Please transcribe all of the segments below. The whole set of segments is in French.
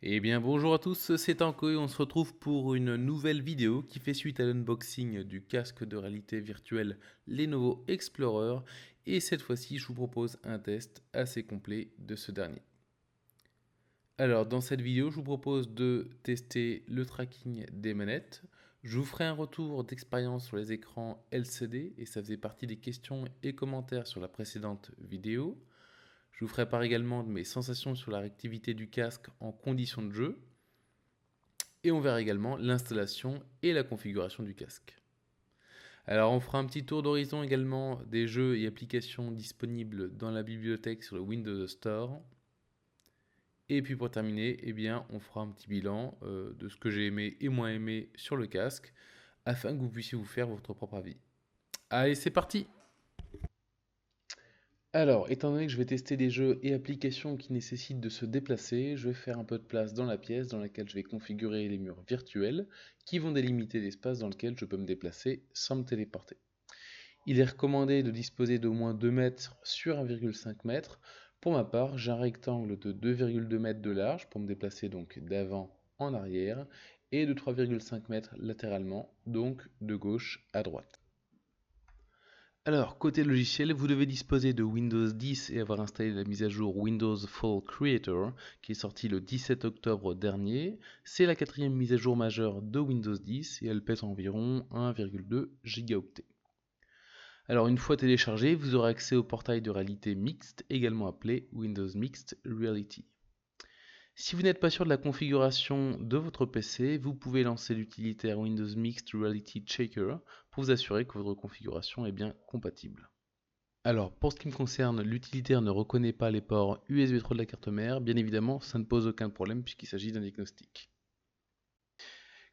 Eh bien bonjour à tous, c'est Tanko et on se retrouve pour une nouvelle vidéo qui fait suite à l'unboxing du casque de réalité virtuelle Lenovo Explorer et cette fois-ci je vous propose un test assez complet de ce dernier. Alors dans cette vidéo je vous propose de tester le tracking des manettes, je vous ferai un retour d'expérience sur les écrans LCD et ça faisait partie des questions et commentaires sur la précédente vidéo. Je vous ferai part également de mes sensations sur la réactivité du casque en conditions de jeu. Et on verra également l'installation et la configuration du casque. Alors on fera un petit tour d'horizon également des jeux et applications disponibles dans la bibliothèque sur le Windows Store. Et puis pour terminer, eh bien, on fera un petit bilan de ce que j'ai aimé et moins aimé sur le casque afin que vous puissiez vous faire votre propre avis. Allez, c'est parti! Alors, étant donné que je vais tester des jeux et applications qui nécessitent de se déplacer, je vais faire un peu de place dans la pièce dans laquelle je vais configurer les murs virtuels qui vont délimiter l'espace dans lequel je peux me déplacer sans me téléporter. Il est recommandé de disposer d'au moins 2 mètres sur 1,5 m. Pour ma part, j'ai un rectangle de 2,2 mètres de large pour me déplacer donc d'avant en arrière et de 3,5 mètres latéralement, donc de gauche à droite. Alors, côté logiciel, vous devez disposer de Windows 10 et avoir installé la mise à jour Windows Phone Creator qui est sortie le 17 octobre dernier. C'est la quatrième mise à jour majeure de Windows 10 et elle pèse environ 1,2 gigaoctets. Alors, une fois téléchargé, vous aurez accès au portail de réalité mixte, également appelé Windows Mixed Reality. Si vous n'êtes pas sûr de la configuration de votre PC, vous pouvez lancer l'utilitaire Windows Mixed Reality Checker pour vous assurer que votre configuration est bien compatible. Alors, pour ce qui me concerne, l'utilitaire ne reconnaît pas les ports USB 3 de la carte mère. Bien évidemment, ça ne pose aucun problème puisqu'il s'agit d'un diagnostic.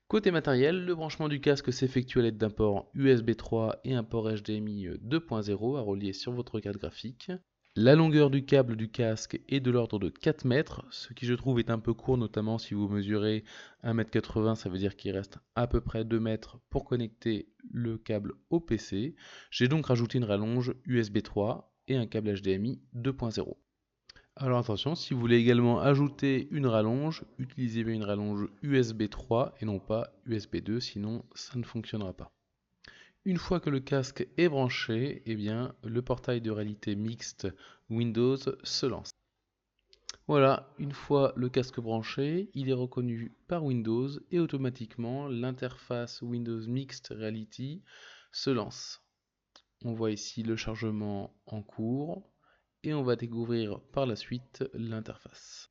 Côté matériel, le branchement du casque s'effectue à l'aide d'un port USB 3 et un port HDMI 2.0 à relier sur votre carte graphique. La longueur du câble du casque est de l'ordre de 4 mètres, ce qui je trouve est un peu court, notamment si vous mesurez 1,80 m, ça veut dire qu'il reste à peu près 2 mètres pour connecter le câble au PC. J'ai donc rajouté une rallonge USB 3 et un câble HDMI 2.0. Alors attention, si vous voulez également ajouter une rallonge, utilisez bien une rallonge USB 3 et non pas USB 2, sinon ça ne fonctionnera pas. Une fois que le casque est branché, eh bien, le portail de réalité mixte Windows se lance. Voilà, une fois le casque branché, il est reconnu par Windows et automatiquement l'interface Windows Mixed Reality se lance. On voit ici le chargement en cours et on va découvrir par la suite l'interface.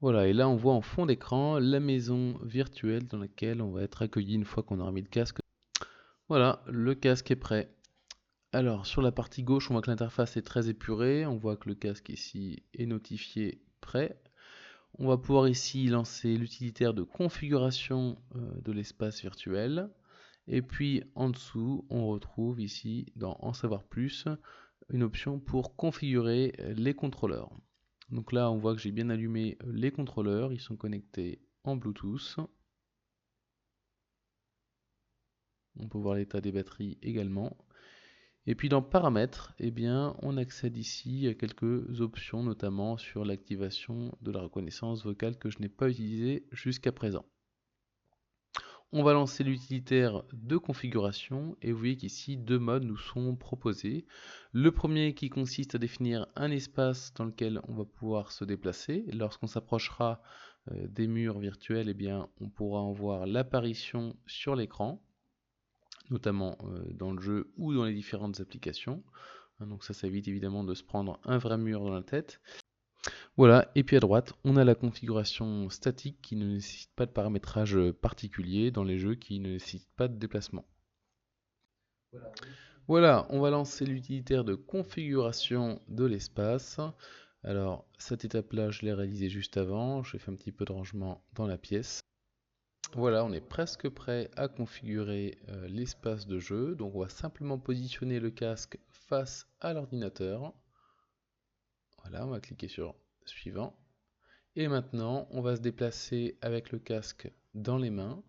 Voilà, et là on voit en fond d'écran la maison virtuelle dans laquelle on va être accueilli une fois qu'on aura mis le casque. Voilà, le casque est prêt. Alors, sur la partie gauche, on voit que l'interface est très épurée. On voit que le casque ici est notifié prêt. On va pouvoir ici lancer l'utilitaire de configuration de l'espace virtuel. Et puis en dessous, on retrouve ici, dans En savoir plus, une option pour configurer les contrôleurs. Donc là, on voit que j'ai bien allumé les contrôleurs. Ils sont connectés en Bluetooth. On peut voir l'état des batteries également. Et puis dans Paramètres, eh bien, on accède ici à quelques options, notamment sur l'activation de la reconnaissance vocale que je n'ai pas utilisée jusqu'à présent. On va lancer l'utilitaire de configuration et vous voyez qu'ici deux modes nous sont proposés. Le premier qui consiste à définir un espace dans lequel on va pouvoir se déplacer. Lorsqu'on s'approchera des murs virtuels, eh bien, on pourra en voir l'apparition sur l'écran, notamment dans le jeu ou dans les différentes applications. Donc ça évite évidemment de se prendre un vrai mur dans la tête. Voilà, et puis à droite, on a la configuration statique qui ne nécessite pas de paramétrage particulier dans les jeux qui ne nécessitent pas de déplacement. Voilà, on va lancer l'utilitaire de configuration de l'espace. Alors, cette étape-là, je l'ai réalisée juste avant. J'ai fait un petit peu de rangement dans la pièce. Voilà, on est presque prêt à configurer l'espace de jeu. Donc, on va simplement positionner le casque face à l'ordinateur. Voilà, on va cliquer sur suivant. Et maintenant, on va se déplacer avec le casque dans les mains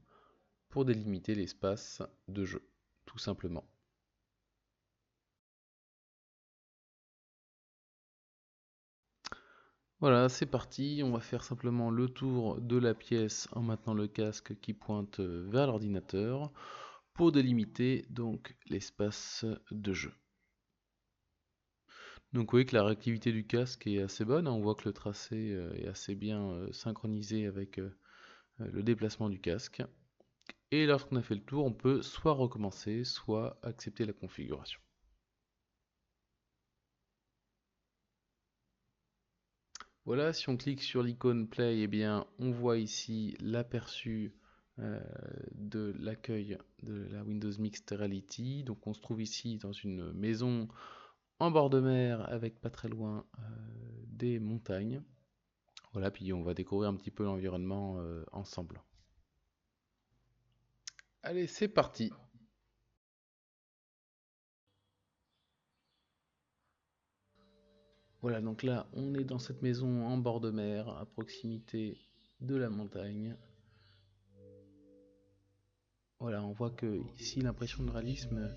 pour délimiter l'espace de jeu, tout simplement. Voilà, c'est parti, on va faire simplement le tour de la pièce en maintenant le casque qui pointe vers l'ordinateur pour délimiter donc l'espace de jeu. Donc vous voyez que la réactivité du casque est assez bonne, hein. On voit que le tracé est assez bien synchronisé avec le déplacement du casque. Et lorsqu'on a fait le tour, on peut soit recommencer, soit accepter la configuration. Voilà, si on clique sur l'icône Play, eh bien, on voit ici l'aperçu euh, de l'accueil de la Windows Mixed Reality. Donc on se trouve ici dans une maison en bord de mer avec pas très loin des montagnes. Voilà, puis on va découvrir un petit peu l'environnement ensemble. Allez, c'est parti. Voilà, donc là, on est dans cette maison en bord de mer, à proximité de la montagne. Voilà, on voit que ici l'impression de réalisme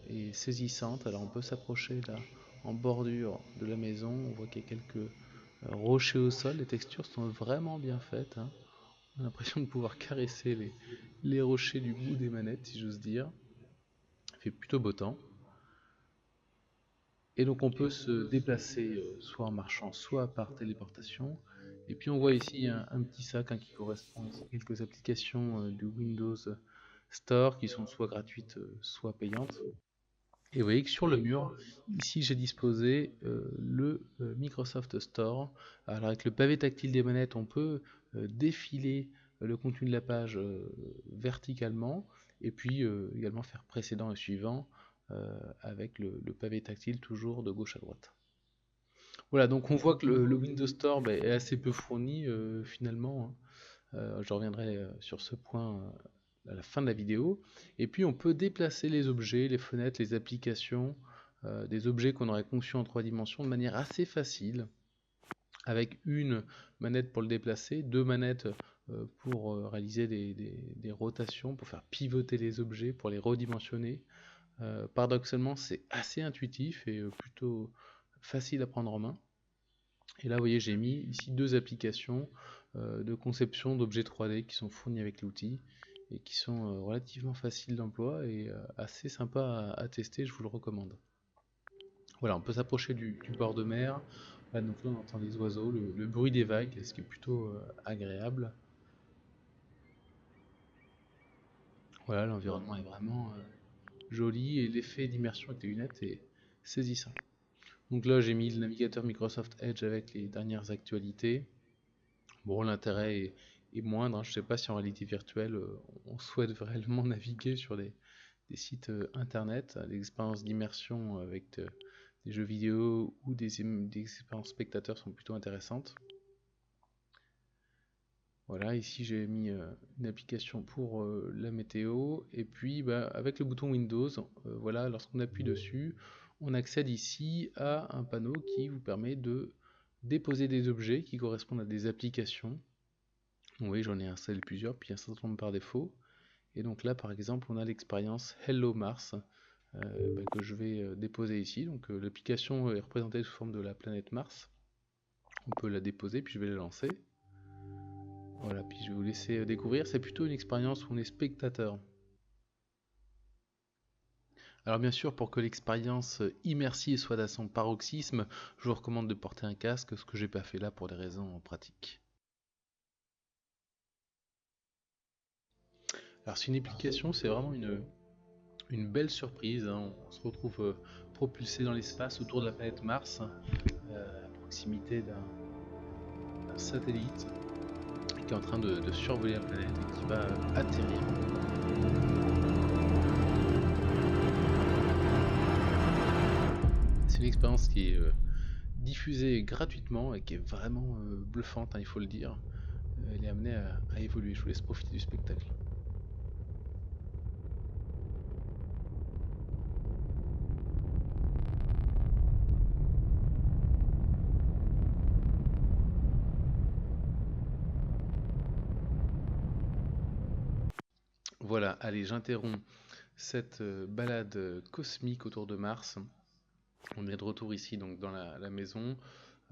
est saisissante. Alors on peut s'approcher là en bordure de la maison. On voit qu'il y a quelques rochers au sol. Les textures sont vraiment bien faites, hein. On a l'impression de pouvoir caresser les rochers du bout des manettes, si j'ose dire. Il fait plutôt beau temps. Et donc on peut se déplacer soit en marchant, soit par téléportation. Et puis on voit ici un petit sac, hein, qui correspond à quelques applications du Windows Store qui sont soit gratuites, soit payantes. Et vous voyez que sur le mur, ici j'ai disposé le Microsoft Store. Alors avec le pavé tactile des manettes, on peut défiler le contenu de la page verticalement et puis également faire précédent et suivant avec le pavé tactile toujours de gauche à droite. Voilà, donc on voit que le Windows Store est assez peu fourni finalement, hein. Je reviendrai sur ce point à la fin de la vidéo. Et puis on peut déplacer les objets, les fenêtres, les applications, des objets qu'on aurait conçus en 3 dimensions de manière assez facile, avec une manette pour le déplacer, deux manettes pour réaliser des rotations, pour faire pivoter les objets, pour les redimensionner. Paradoxalement, c'est assez intuitif et plutôt facile à prendre en main. Et là, vous voyez, j'ai mis ici deux applications de conception d'objets 3D qui sont fournis avec l'outil et qui sont relativement faciles d'emploi et assez sympas à tester, je vous le recommande. Voilà, on peut s'approcher du bord de mer. Là, donc là, on entend les oiseaux, le bruit des vagues, ce qui est plutôt agréable. Voilà, l'environnement est vraiment joli et l'effet d'immersion avec les lunettes est saisissant. Donc là, j'ai mis le navigateur Microsoft Edge avec les dernières actualités. Bon, l'intérêt est moindre, hein. Je ne sais pas si en réalité virtuelle, on souhaite réellement naviguer sur des sites internet. Les expériences d'immersion avec des jeux vidéo ou des expériences spectateurs sont plutôt intéressantes. Voilà, ici j'ai mis une application pour la météo. Et puis avec le bouton Windows, voilà, lorsqu'on appuie dessus, on accède ici à un panneau qui vous permet de déposer des objets qui correspondent à des applications. Oui, j'en ai installé plusieurs, puis un certain nombre par défaut. Et donc là, par exemple, on a l'expérience Hello Mars que je vais déposer ici. Donc l'application est représentée sous forme de la planète Mars. On peut la déposer, puis je vais la lancer. Voilà, puis je vais vous laisser découvrir. C'est plutôt une expérience où on est spectateur. Alors bien sûr, pour que l'expérience immersive soit à son paroxysme, je vous recommande de porter un casque, ce que j'ai pas fait là pour des raisons pratiques. Alors c'est une application, c'est vraiment une belle surprise, hein. On se retrouve propulsé dans l'espace autour de la planète Mars, à proximité d'un satellite qui est en train de survoler la planète et qui va atterrir. C'est une expérience qui est diffusée gratuitement et qui est vraiment bluffante, hein, il faut le dire. Elle est amenée à évoluer. Je vous laisse profiter du spectacle. Voilà, allez, j'interromps cette balade cosmique autour de Mars. On est de retour ici donc dans la maison.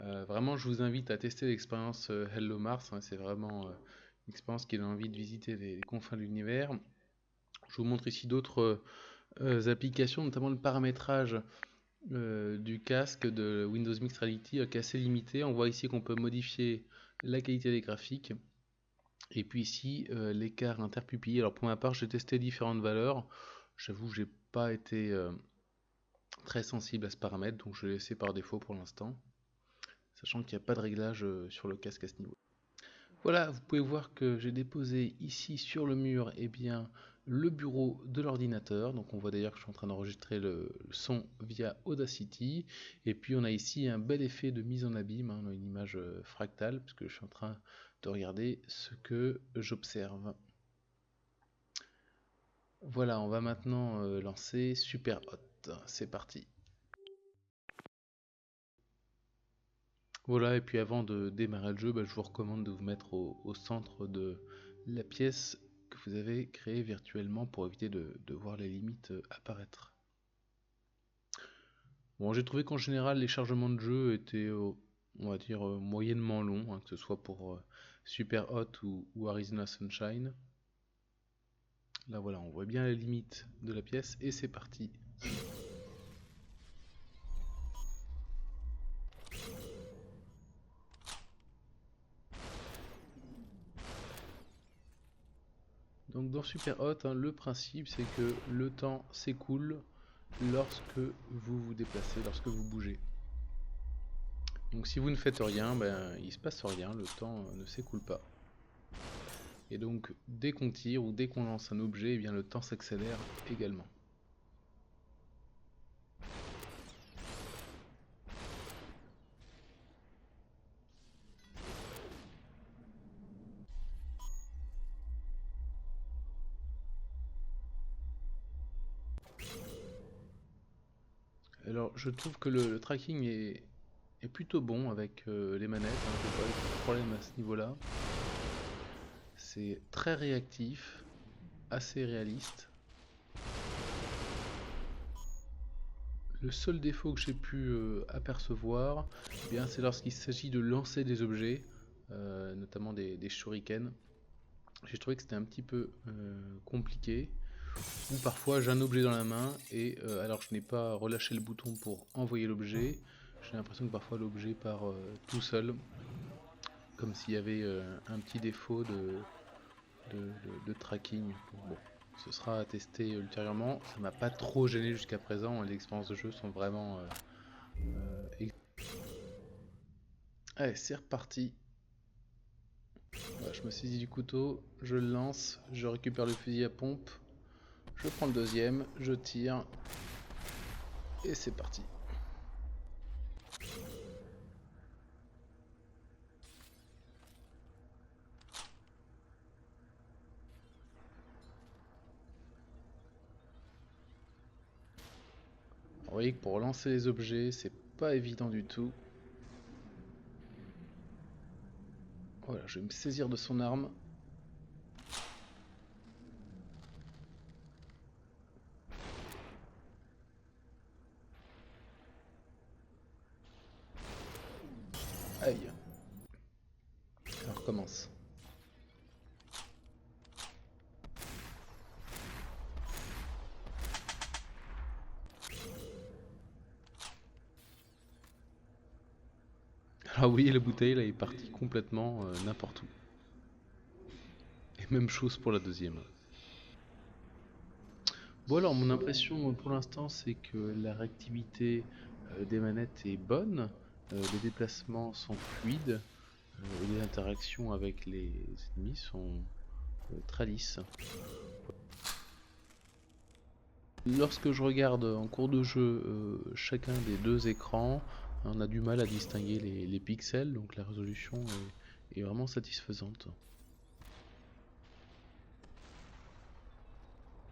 Vraiment, je vous invite à tester l'expérience Hello Mars, hein, c'est vraiment une expérience qui donne envie de visiter les confins de l'univers. Je vous montre ici d'autres applications, notamment le paramétrage du casque de Windows Mixed Reality qui est assez limité. On voit ici qu'on peut modifier la qualité des graphiques. Et puis ici, l'écart interpupille. Alors pour ma part, j'ai testé différentes valeurs. J'avoue que j'ai pas été très sensible à ce paramètre, donc je l'ai laissé par défaut pour l'instant, sachant qu'il n'y a pas de réglage sur le casque à ce niveau. Voilà, vous pouvez voir que j'ai déposé ici sur le mur le bureau de l'ordinateur. Donc on voit d'ailleurs que je suis en train d'enregistrer le son via Audacity. Et puis on a ici un bel effet de mise en abîme, hein, une image fractale, puisque je suis en train de regarder ce que j'observe. Voilà, on va maintenant lancer Superhot. C'est parti. Voilà, et puis avant de démarrer le jeu, je vous recommande de vous mettre au centre de la pièce que vous avez créée virtuellement pour éviter de voir les limites apparaître. Bon, j'ai trouvé qu'en général les chargements de jeu étaient, on va dire, moyennement longs, hein, que ce soit pour Superhot ou Arizona Sunshine. Là voilà, on voit bien les limites de la pièce et c'est parti. Donc dans Superhot, hein, le principe c'est que le temps s'écoule lorsque vous vous déplacez, lorsque vous bougez. Donc si vous ne faites rien, il se passe rien, le temps ne s'écoule pas. Et donc dès qu'on tire ou dès qu'on lance un objet, le temps s'accélère également. Alors je trouve que le tracking est plutôt bon avec les manettes, hein, je n'ai pas eu de problème à ce niveau-là. C'est très réactif, assez réaliste. Le seul défaut que j'ai pu apercevoir, c'est lorsqu'il s'agit de lancer des objets, notamment des shurikens. J'ai trouvé que c'était un petit peu compliqué. Ou parfois j'ai un objet dans la main et alors je n'ai pas relâché le bouton pour envoyer l'objet, j'ai l'impression que parfois l'objet part tout seul, comme s'il y avait un petit défaut de tracking. Bon, ce sera à tester ultérieurement. Ça m'a pas trop gêné jusqu'à présent. Les expériences de jeu sont vraiment. Allez, c'est reparti. Voilà, je me saisis du couteau, je le lance, je récupère le fusil à pompe, je prends le deuxième, je tire et c'est parti. Vous voyez que pour lancer les objets, c'est pas évident du tout. Voilà, je vais me saisir de son arme. Aïe. On recommence. Alors oui, la bouteille là est partie complètement n'importe où. Et même chose pour la deuxième. Bon alors mon impression pour l'instant c'est que la réactivité des manettes est bonne, les déplacements sont fluides, et les interactions avec les ennemis sont très lisses. Lorsque je regarde en cours de jeu chacun des deux écrans, on a du mal à distinguer les pixels, donc la résolution est vraiment satisfaisante.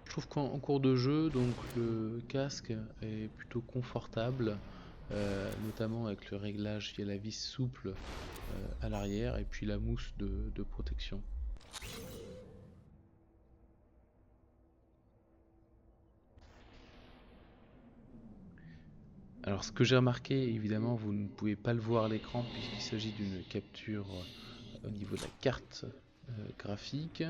Je trouve qu'en cours de jeu, donc le casque est plutôt confortable, notamment avec le réglage via la vis souple à l'arrière et puis la mousse de protection. Alors ce que j'ai remarqué, évidemment vous ne pouvez pas le voir à l'écran puisqu'il s'agit d'une capture au niveau de la carte graphique,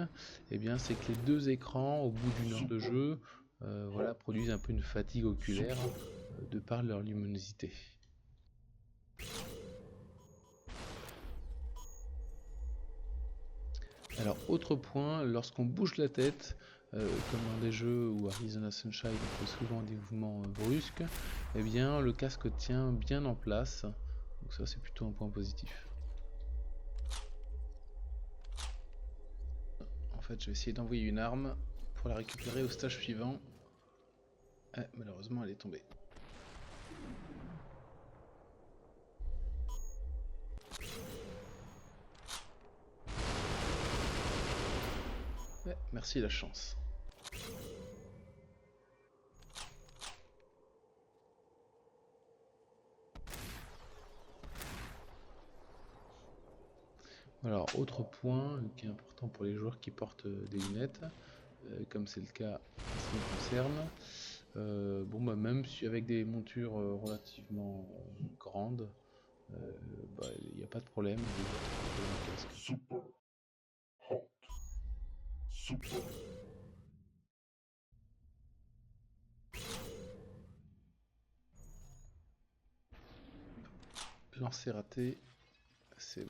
et bien c'est que les deux écrans au bout d'une heure de jeu voilà, produisent un peu une fatigue oculaire de par leur luminosité. Alors autre point, lorsqu'on bouge la tête, comme dans des jeux où Arizona Sunshine on fait souvent des mouvements brusques, eh bien le casque tient bien en place, donc ça c'est plutôt un point positif. En fait je vais essayer d'envoyer une arme pour la récupérer au stage suivant. Malheureusement elle est tombée. Merci la chance. Alors, autre point qui est important pour les joueurs qui portent des lunettes, comme c'est le cas en ce qui me concerne, bon bah même si avec des montures relativement grandes, il n'y a pas de problème avec le casque. Super hot. Super. Lancer raté, c'est...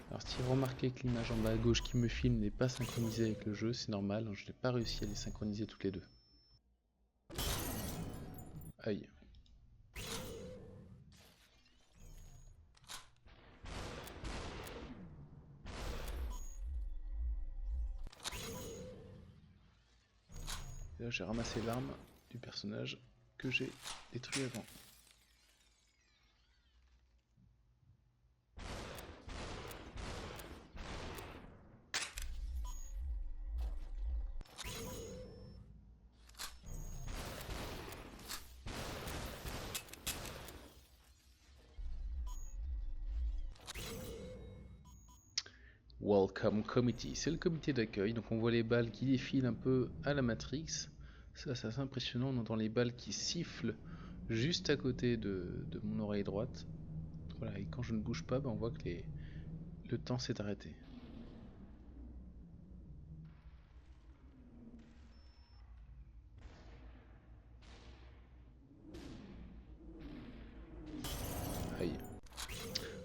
Alors si vous remarquez que l'image en bas à gauche qui me filme n'est pas synchronisée avec le jeu, c'est normal, je n'ai pas réussi à les synchroniser toutes les deux. Aïe. Et là j'ai ramassé l'arme du personnage que j'ai détruit avant. Welcome Committee, c'est le comité d'accueil, donc on voit les balles qui défilent un peu à la Matrix. Ça c'est assez impressionnant, on entend les balles qui sifflent juste à côté de mon oreille droite. Voilà, et quand je ne bouge pas, on voit que le temps s'est arrêté. Aïe.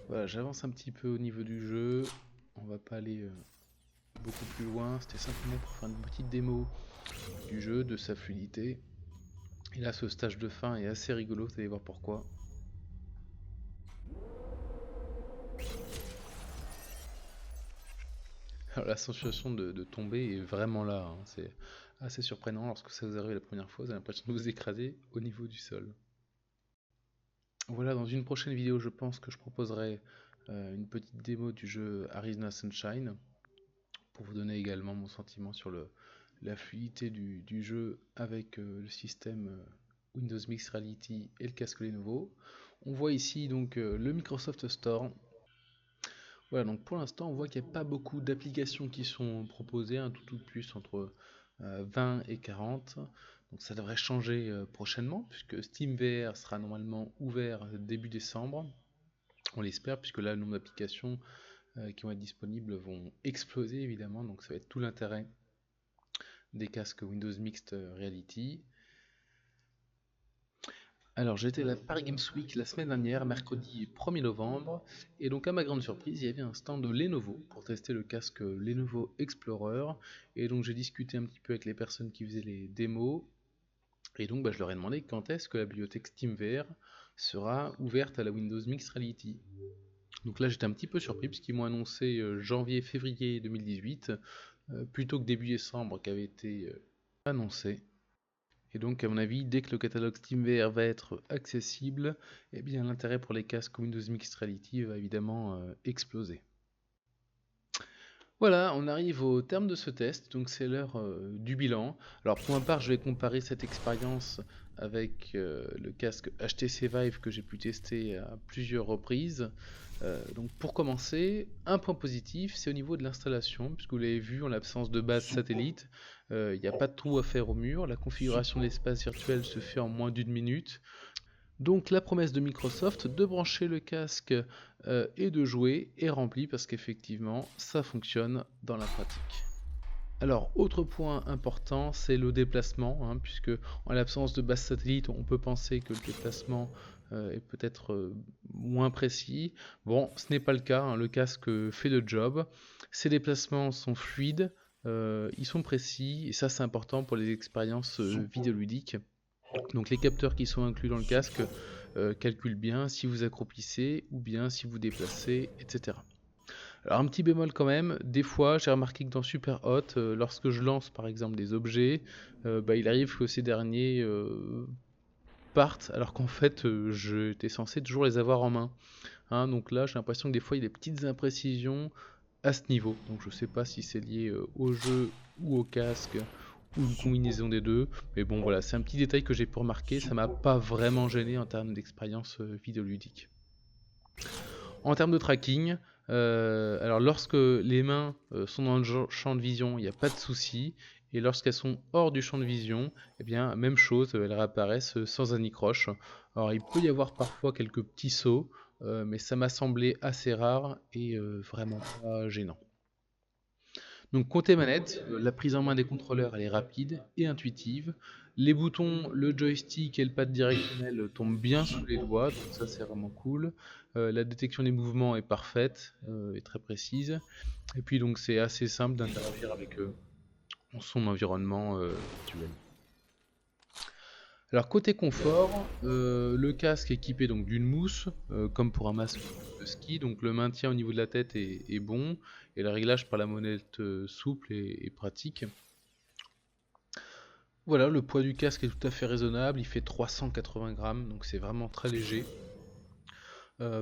Voilà, j'avance un petit peu au niveau du jeu, on va pas aller beaucoup plus loin, c'était simplement pour faire une petite démo du jeu, de sa fluidité. Et là ce stage de fin est assez rigolo, vous allez voir pourquoi. Alors, la sensation de tomber est vraiment là, hein. C'est assez surprenant lorsque ça vous arrive la première fois, vous avez l'impression de vous écraser au niveau du sol. Voilà, dans une prochaine vidéo je pense que je proposerai une petite démo du jeu Arizona Sunshine, pour vous donner également mon sentiment sur la fluidité du jeu avec le système Windows Mixed Reality et le casque Lenovo. On voit ici donc le Microsoft Store. Voilà, donc pour l'instant on voit qu'il n'y a pas beaucoup d'applications qui sont proposées, un tout plus entre 20 et 40. Donc ça devrait changer prochainement puisque SteamVR sera normalement ouvert début décembre. On l'espère puisque là le nombre d'applications qui vont être disponibles vont exploser évidemment, donc ça va être tout l'intérêt des casques Windows Mixed Reality. Alors j'étais à la Paris Games Week la semaine dernière, mercredi 1er novembre, et donc à ma grande surprise, il y avait un stand de Lenovo pour tester le casque Lenovo Explorer, et donc j'ai discuté un petit peu avec les personnes qui faisaient les démos, et donc je leur ai demandé quand est-ce que la bibliothèque SteamVR sera ouverte à la Windows Mixed Reality. Donc là j'étais un petit peu surpris puisqu'ils m'ont annoncé janvier-février 2018 plutôt que début décembre qui avait été annoncé. Et donc à mon avis, dès que le catalogue SteamVR va être accessible, eh bien l'intérêt pour les casques Windows Mixed Reality va évidemment exploser. Voilà, on arrive au terme de ce test, donc c'est l'heure du bilan. Alors pour ma part, je vais comparer cette expérience avec le casque HTC Vive que j'ai pu tester à plusieurs reprises. Donc pour commencer, un point positif, c'est au niveau de l'installation, puisque vous l'avez vu, en l'absence de base satellite, il n'y a pas de trou à faire au mur, la configuration de l'espace virtuel se fait en moins d'1 minute. Donc la promesse de Microsoft de brancher le casque et de jouer est remplie parce qu'effectivement ça fonctionne dans la pratique. Alors, autre point important, c'est le déplacement, hein, puisque en l'absence de base satellite, on peut penser que le déplacement est peut-être moins précis. Bon, ce n'est pas le cas, hein, le casque fait le job. Ces déplacements sont fluides, ils sont précis, et ça c'est important pour les expériences vidéoludiques. Donc les capteurs qui sont inclus dans le casque calculent bien si vous accroupissez ou bien si vous déplacez, etc. Alors un petit bémol quand même, des fois j'ai remarqué que dans Super Hot, lorsque je lance par exemple des objets, il arrive que ces derniers partent alors qu'en fait j'étais censé toujours les avoir en main. Hein, donc là j'ai l'impression que des fois il y a des petites imprécisions à ce niveau. Donc je sais pas si c'est lié au jeu ou au casque ou une combinaison des deux. Mais bon voilà, c'est un petit détail que j'ai pu remarquer, ça m'a pas vraiment gêné en termes d'expérience vidéoludique. En termes de tracking, alors lorsque les mains sont dans le champ de vision, il n'y a pas de souci. Et lorsqu'elles sont hors du champ de vision, eh bien, même chose, elles réapparaissent sans anicroche. Alors il peut y avoir parfois quelques petits sauts, mais ça m'a semblé assez rare et vraiment pas gênant. Donc côté manette, la prise en main des contrôleurs elle est rapide et intuitive. Les boutons, le joystick et le pad directionnel tombent bien sous les doigts, donc ça c'est vraiment cool. La détection des mouvements est parfaite et très précise. Et puis donc c'est assez simple d'interagir avec son environnement virtuel. Alors côté confort, le casque est équipé donc d'une mousse, comme pour un masque de ski, donc le maintien au niveau de la tête est bon, et le réglage par la molette souple et pratique. Voilà, le poids du casque est tout à fait raisonnable, il fait 380 grammes, donc c'est vraiment très léger.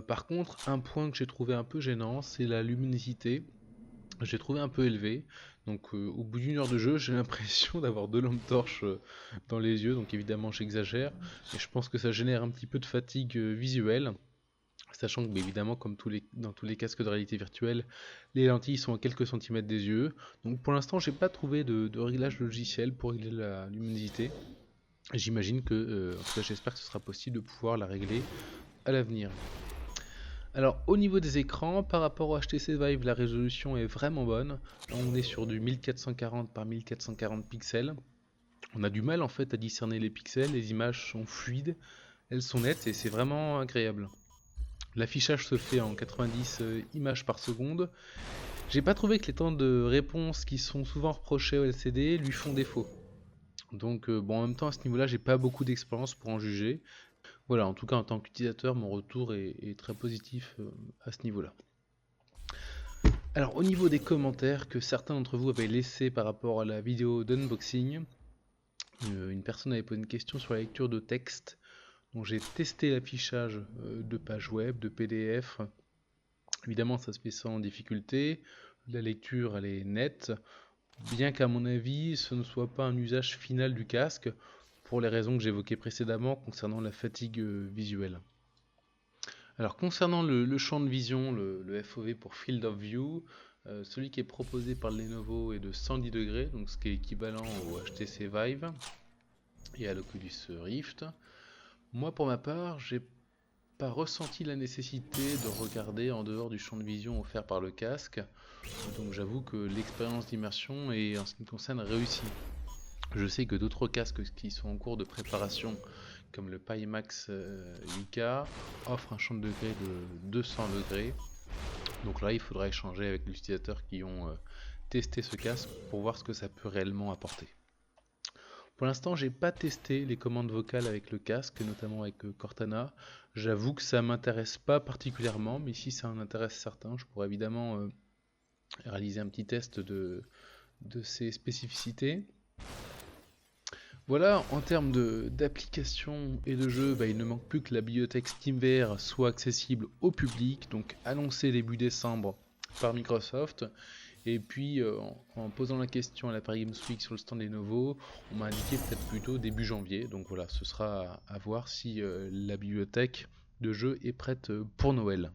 Par contre, un point que j'ai trouvé un peu gênant, c'est la luminosité. J'ai trouvé un peu élevé, donc au bout d'une heure de jeu, j'ai l'impression d'avoir deux lampes torches dans les yeux, donc évidemment j'exagère, et je pense que ça génère un petit peu de fatigue visuelle, sachant que évidemment comme dans tous les casques de réalité virtuelle, les lentilles sont à quelques centimètres des yeux, donc pour l'instant j'ai pas trouvé de réglage logiciel pour régler la luminosité. J'imagine que, en tout cas j'espère que ce sera possible de pouvoir la régler à l'avenir. Alors au niveau des écrans, par rapport au HTC Vive, la résolution est vraiment bonne. Là, on est sur du 1440 par 1440 pixels. On a du mal en fait à discerner les pixels, les images sont fluides, elles sont nettes et c'est vraiment agréable. L'affichage se fait en 90 images par seconde. J'ai pas trouvé que les temps de réponse qui sont souvent reprochés au LCD lui font défaut. Donc bon, en même temps à ce niveau-là, j'ai pas beaucoup d'expérience pour en juger. Voilà, en tout cas en tant qu'utilisateur, mon retour est très positif à ce niveau-là. Alors au niveau des commentaires que certains d'entre vous avaient laissés par rapport à la vidéo d'unboxing, une personne avait posé une question sur la lecture de texte. Donc j'ai testé l'affichage de pages web, de PDF. Évidemment ça se fait sans difficulté. La lecture elle est nette, bien qu'à mon avis ce ne soit pas un usage final du casque, pour les raisons que j'évoquais précédemment concernant la fatigue visuelle. Alors concernant le champ de vision, le FOV pour Field of View, celui qui est proposé par Lenovo est de 110 degrés, donc ce qui est équivalent au HTC Vive et à l'Oculus Rift. Moi pour ma part, j'ai pas ressenti la nécessité de regarder en dehors du champ de vision offert par le casque, donc j'avoue que l'expérience d'immersion est en ce qui me concerne réussie. Je sais que d'autres casques qui sont en cours de préparation, comme le Pimax 8K, offrent un champ de degré de 200 degrés. Donc là, il faudra échanger avec les utilisateurs qui ont testé ce casque pour voir ce que ça peut réellement apporter. Pour l'instant, j'ai pas testé les commandes vocales avec le casque, notamment avec Cortana. J'avoue que ça m'intéresse pas particulièrement, mais si ça en intéresse certains, je pourrais évidemment réaliser un petit test de ces spécificités. Voilà, en termes d'application et de jeu, il ne manque plus que la bibliothèque SteamVR soit accessible au public, donc annoncée début décembre par Microsoft. Et puis en posant la question à la Paris Games Week sur le stand Lenovo, on m'a indiqué peut-être plutôt début janvier. Donc voilà, ce sera à voir si la bibliothèque de jeu est prête pour Noël.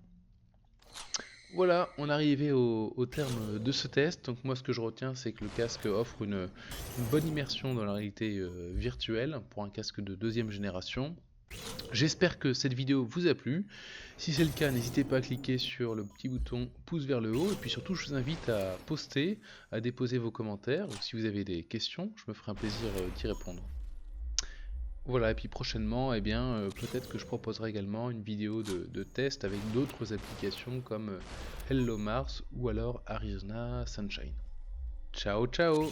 Voilà, on est arrivé au terme de ce test. Donc moi ce que je retiens c'est que le casque offre une bonne immersion dans la réalité virtuelle pour un casque de deuxième génération. J'espère que cette vidéo vous a plu. Si c'est le cas, n'hésitez pas à cliquer sur le petit bouton pouce vers le haut. Et puis surtout, je vous invite à poster, à déposer vos commentaires. Ou si vous avez des questions, je me ferai un plaisir d'y répondre. Voilà, et puis prochainement, eh bien, peut-être que je proposerai également une vidéo de test avec d'autres applications comme Hello Mars ou alors Arizona Sunshine. Ciao ciao!